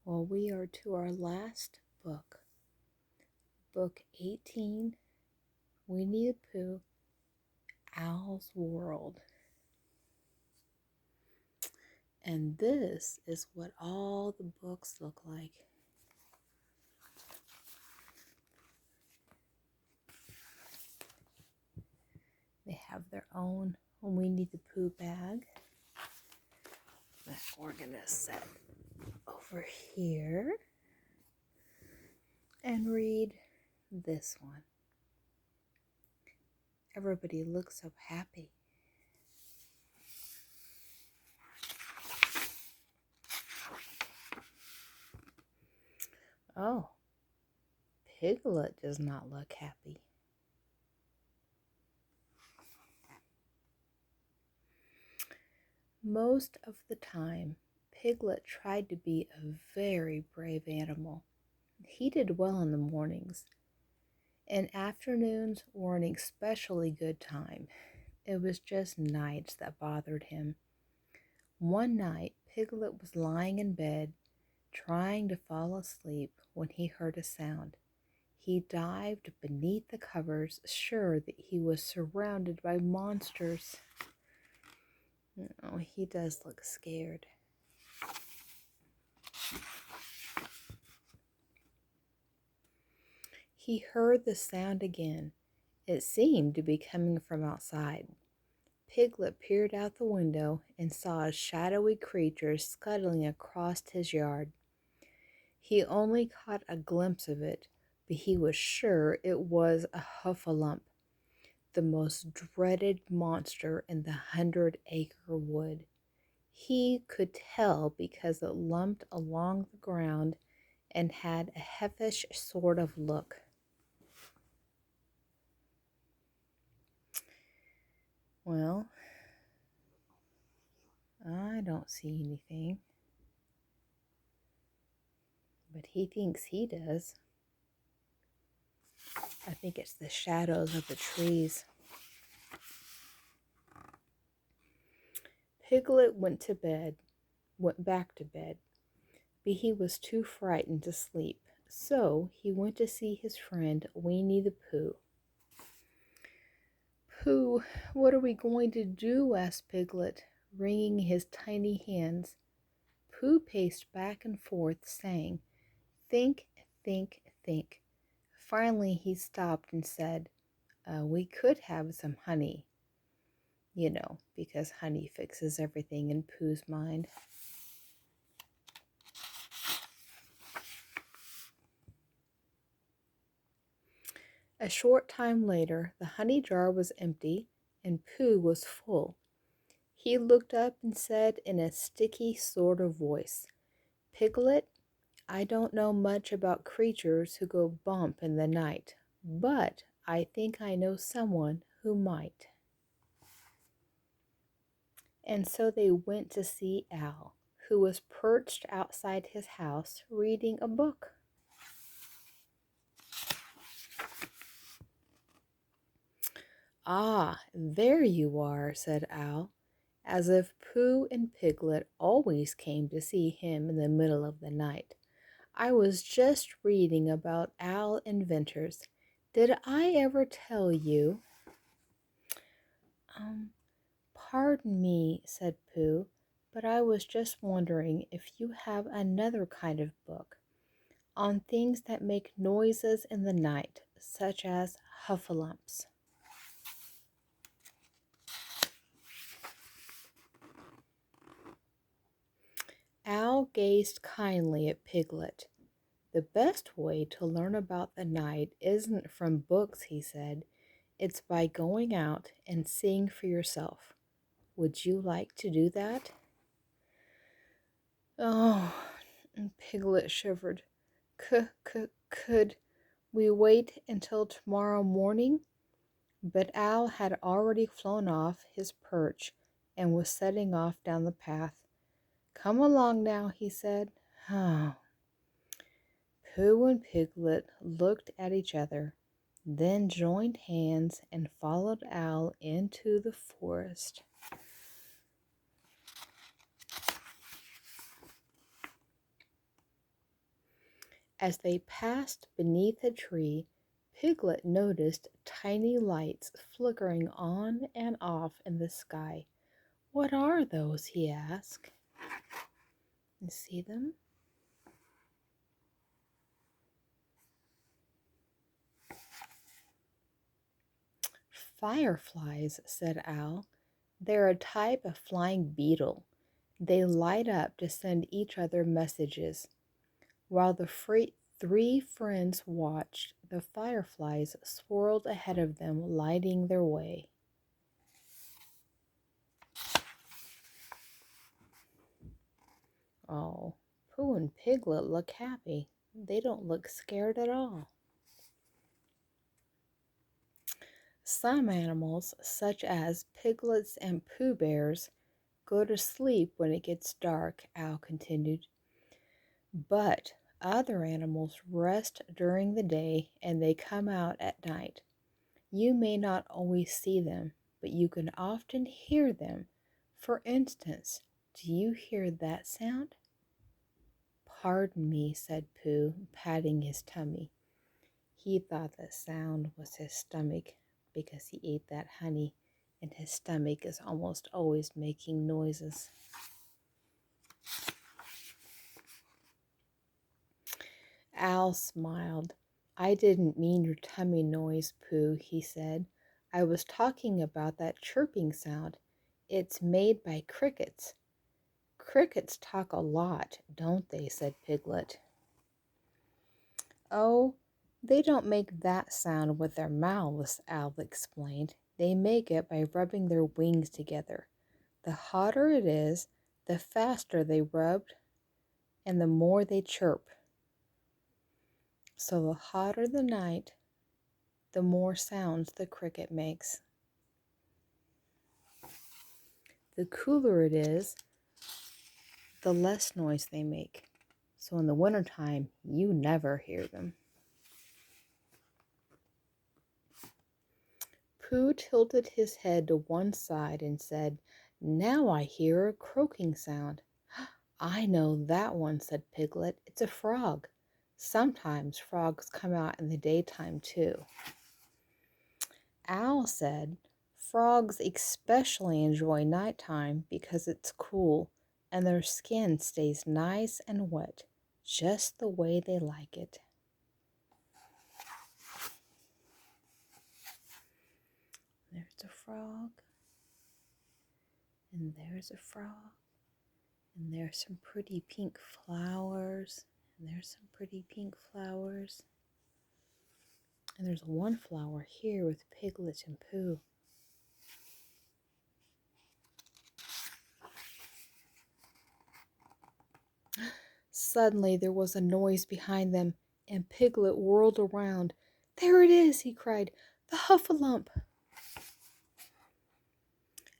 Well, we are to our last book, Book 18, Winnie the Pooh, Owl's World. And this is what all the books look like. They have their own Winnie the Pooh bag that we're going to set over here and read this one. Everybody looks so happy. Oh, Piglet does not look happy. Most of the time, Piglet tried to be a very brave animal. He did well in the mornings, and afternoons were an especially good time. It was just nights that bothered him. One night, Piglet was lying in bed, trying to fall asleep when he heard a sound. He dived beneath the covers, sure that he was surrounded by monsters. Oh, he does look scared. He heard the sound again. It seemed to be coming from outside. Piglet peered out the window and saw a shadowy creature scuttling across his yard. He only caught a glimpse of it, but he was sure it was a Huffalump, the most dreaded monster in the 100-acre wood. He could tell because it lumped along the ground and had a heffish sort of look. Well, I don't see anything, but he thinks he does. I think it's the shadows of the trees. Piglet went back to bed, but he was too frightened to sleep, so he went to see his friend Winnie the Pooh. "Pooh, what are we going to do?" asked Piglet, wringing his tiny hands. Pooh paced back and forth, saying, "Think, think, think." Finally he stopped and said, "We could have some honey." You know, because honey fixes everything in Pooh's mind. A short time later, the honey jar was empty and Pooh was full. He looked up and said in a sticky sort of voice, "Piglet, I don't know much about creatures who go bump in the night, but I think I know someone who might." And so they went to see Owl, who was perched outside his house reading a book. "Ah, there you are," said Owl, as if Pooh and Piglet always came to see him in the middle of the night. "I was just reading about owl inventors. Did I ever tell you?" Pardon me," said Pooh, "but I was just wondering if you have another kind of book on things that make noises in the night, such as Huffalumps." Owl gazed kindly at Piglet. "The best way to learn about the night isn't from books," he said. "It's by going out and seeing for yourself. Would you like to do that?" "Oh," Piglet shivered. Could we wait until tomorrow morning?" But Owl had already flown off his perch and was setting off down the path. "Come along now," he said. Pooh and Piglet looked at each other, then joined hands and followed Owl into the forest. As they passed beneath a tree, Piglet noticed tiny lights flickering on and off in the sky. "What are those?" he asked. You see them? "Fireflies," said Owl. "They're a type of flying beetle. They light up to send each other messages." While the three friends watched, the fireflies swirled ahead of them, lighting their way. Oh, Pooh and Piglet look happy. They don't look scared at all. Some animals, such as piglets and Pooh Bears, go to sleep when it gets dark, Al continued. But other animals rest during the day and they come out at night. You may not always see them, but you can often hear them. For instance, do you hear that sound? "Pardon me," said Pooh, patting his tummy. He thought the sound was his stomach because he ate that honey, and his stomach is almost always making noises. Al smiled. "I didn't mean your tummy noise, Pooh," he said. "I was talking about that chirping sound. It's made by crickets." "Crickets talk a lot, don't they?" said Piglet. "Oh, they don't make that sound with their mouths," Al explained. "They make it by rubbing their wings together. The hotter it is, the faster they rub and the more they chirp. So the hotter the night, the more sounds the cricket makes. The cooler it is, the less noise they make. So in the wintertime, you never hear them." Pooh tilted his head to one side and said, "Now I hear a croaking sound." "I know that one," said Piglet. "It's a frog. Sometimes frogs come out in the daytime too." Owl said, "Frogs especially enjoy nighttime because it's cool and their skin stays nice and wet, just the way they like it." There's a frog, and there's a frog, and there's some pretty pink flowers, and there's some pretty pink flowers. And there's one flower here with Piglet and Pooh. Suddenly there was a noise behind them, and Piglet whirled around. "There it is!" he cried. "The Huffalump!"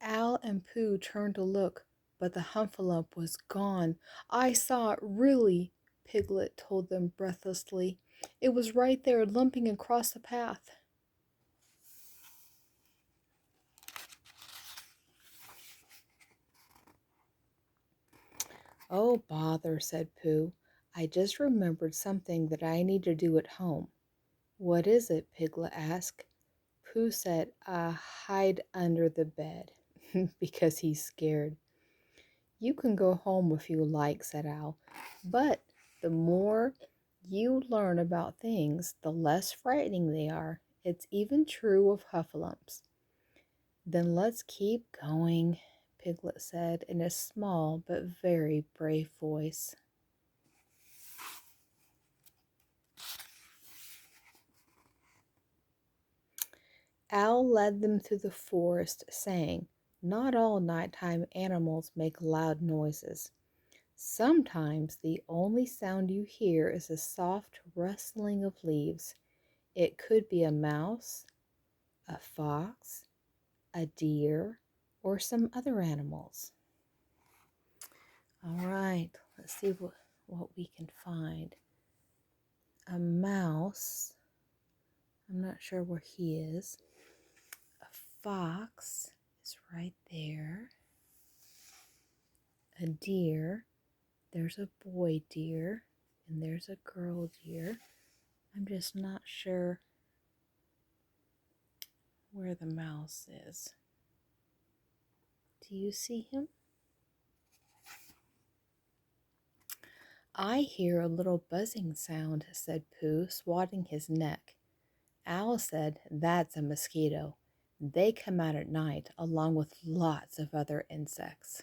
Al and Pooh turned to look, but the Huffalump was gone. "I saw it, really," Piglet told them breathlessly. "It was right there, lumping across the path." "Oh, bother," said Pooh. "I just remembered something that I need to do at home." "What is it?" Piglet asked. Pooh said, "Hide under the bed," because he's scared. "You can go home if you like," said Al. "But the more you learn about things, the less frightening they are. It's even true of Huffalumps." "Then let's keep going," Piglet said in a small but very brave voice. Al led them through the forest, saying, "Not all nighttime animals make loud noises. Sometimes the only sound you hear is a soft rustling of leaves. It could be a mouse, a fox, a deer, or some other animals." All right, let's see what we can find. A mouse. I'm not sure where he is. A fox is right there. A deer. There's a boy deer And there's a girl deer. I'm just not sure where the mouse is. Do you see him? I hear a little buzzing sound, said Pooh, swatting his neck. Owl said, that's a mosquito. They come out at night along with lots of other insects.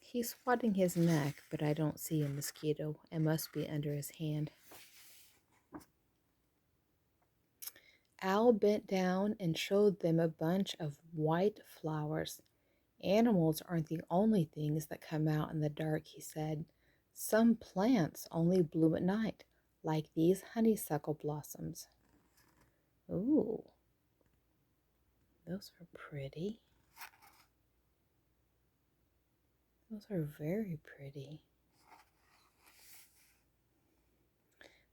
He's swatting his neck, but I don't see a mosquito. It must be under his hand. Owl bent down and showed them a bunch of white flowers. Animals aren't the only things that come out in the dark, he said. Some plants only bloom at night, like these honeysuckle blossoms. Ooh, those are pretty. Those are very pretty.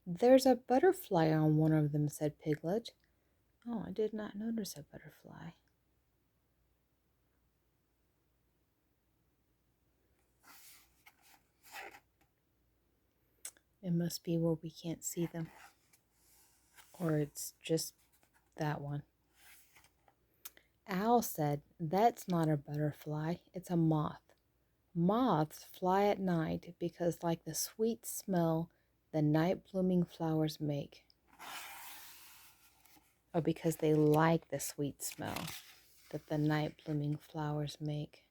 There's a butterfly on one of them, said Piglet. Oh, I did not notice a butterfly. It must be where we can't see them. Or it's just that one. Owl said, that's not a butterfly, it's a moth. Moths fly at night because like the sweet smell the night blooming flowers make. Or because they like the sweet smell that the night blooming flowers make.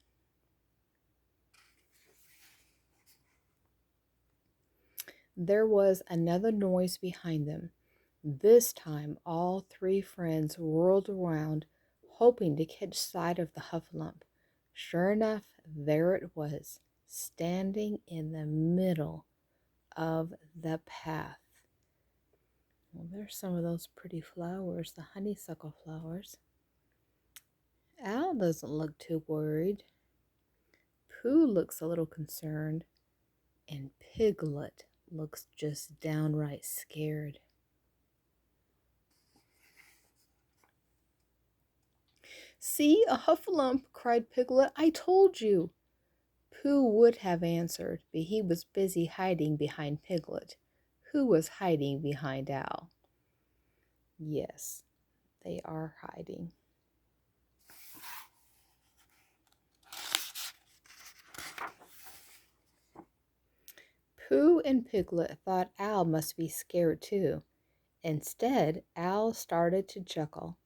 There was another noise behind them. This time all three friends whirled around, hoping to catch sight of the Huffalump. Sure enough, there it was, standing in the middle of the path. Well, there's some of those pretty flowers, the honeysuckle flowers. Al doesn't look too worried. Pooh looks a little concerned, and Piglet looks just downright scared. See, a Huffalump, cried Piglet. I told you. Pooh would have answered, but he was busy hiding behind Piglet, who was hiding behind Owl. Yes, they are hiding. Pooh and Piglet thought Owl must be scared too. Instead, Owl started to chuckle.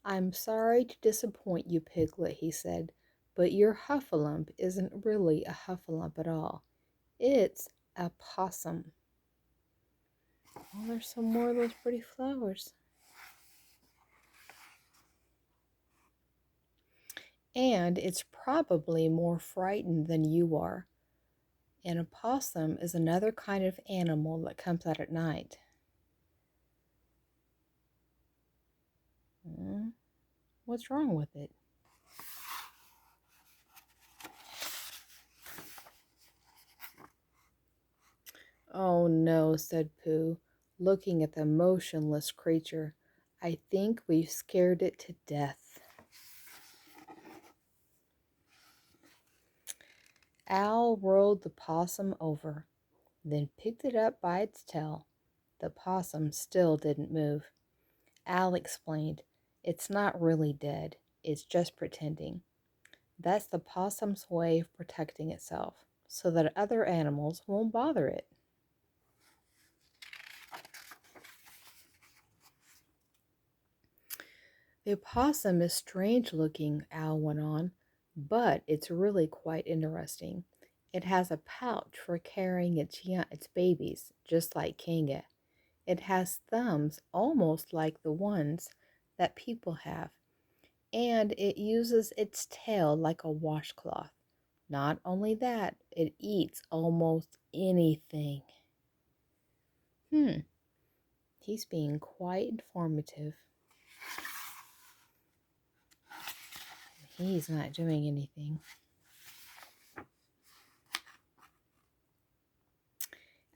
I'm sorry to disappoint you, Piglet, he said, but your Huffalump isn't really a Huffalump at all. It's a possum. Well, there's some more of those pretty flowers. And it's probably more frightened than you are. And a possum is another kind of animal that comes out at night. What's wrong with it? Oh no, said Pooh, looking at the motionless creature. I think we've scared it to death. Owl rolled the possum over, then picked it up by its tail. The possum still didn't move. Owl explained, it's not really dead, it's just pretending. That's the possum's way of protecting itself, so that other animals won't bother it. The opossum is strange looking, Owl went on, but it's really quite interesting. It has a pouch for carrying its babies, just like Kanga. It has thumbs almost like the ones that people have, and it uses its tail like a washcloth. Not only that, it eats almost anything. He's being quite informative. He's not doing anything.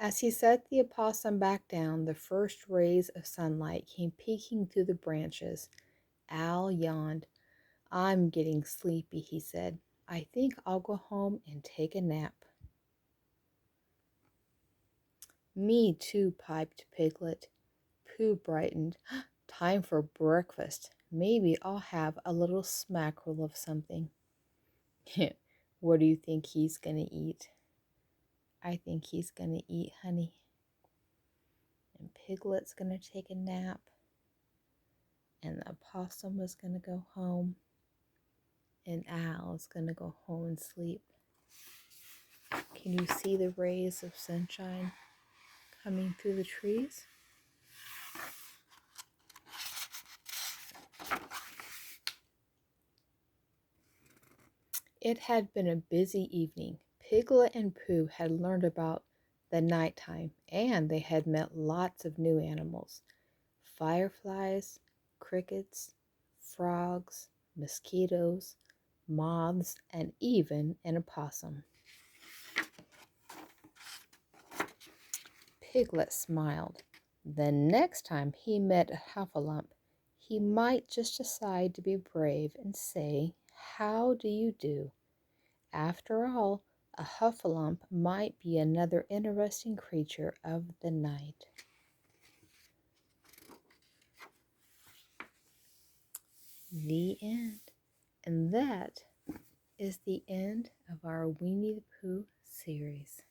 As he set the opossum back down, the first rays of sunlight came peeking through the branches. Owl yawned. I'm getting sleepy, he said. I think I'll go home and take a nap. Me too, piped Piglet. Pooh brightened. Time for breakfast. Maybe I'll have a little smackerel of something. What do you think he's going to eat? I think he's going to eat honey. And Piglet's going to take a nap. And the opossum is going to go home. And Al is going to go home and sleep. Can you see the rays of sunshine coming through the trees? It had been a busy evening. Piglet and Pooh had learned about the nighttime, and they had met lots of new animals. Fireflies, crickets, frogs, mosquitoes, moths, and even an opossum. Piglet smiled. The next time he met a heffalump, he might just decide to be brave and say, "How do you do?" After all, a heffalump might be another interesting creature of the night. The end. And that is the end of our Winnie the Pooh series.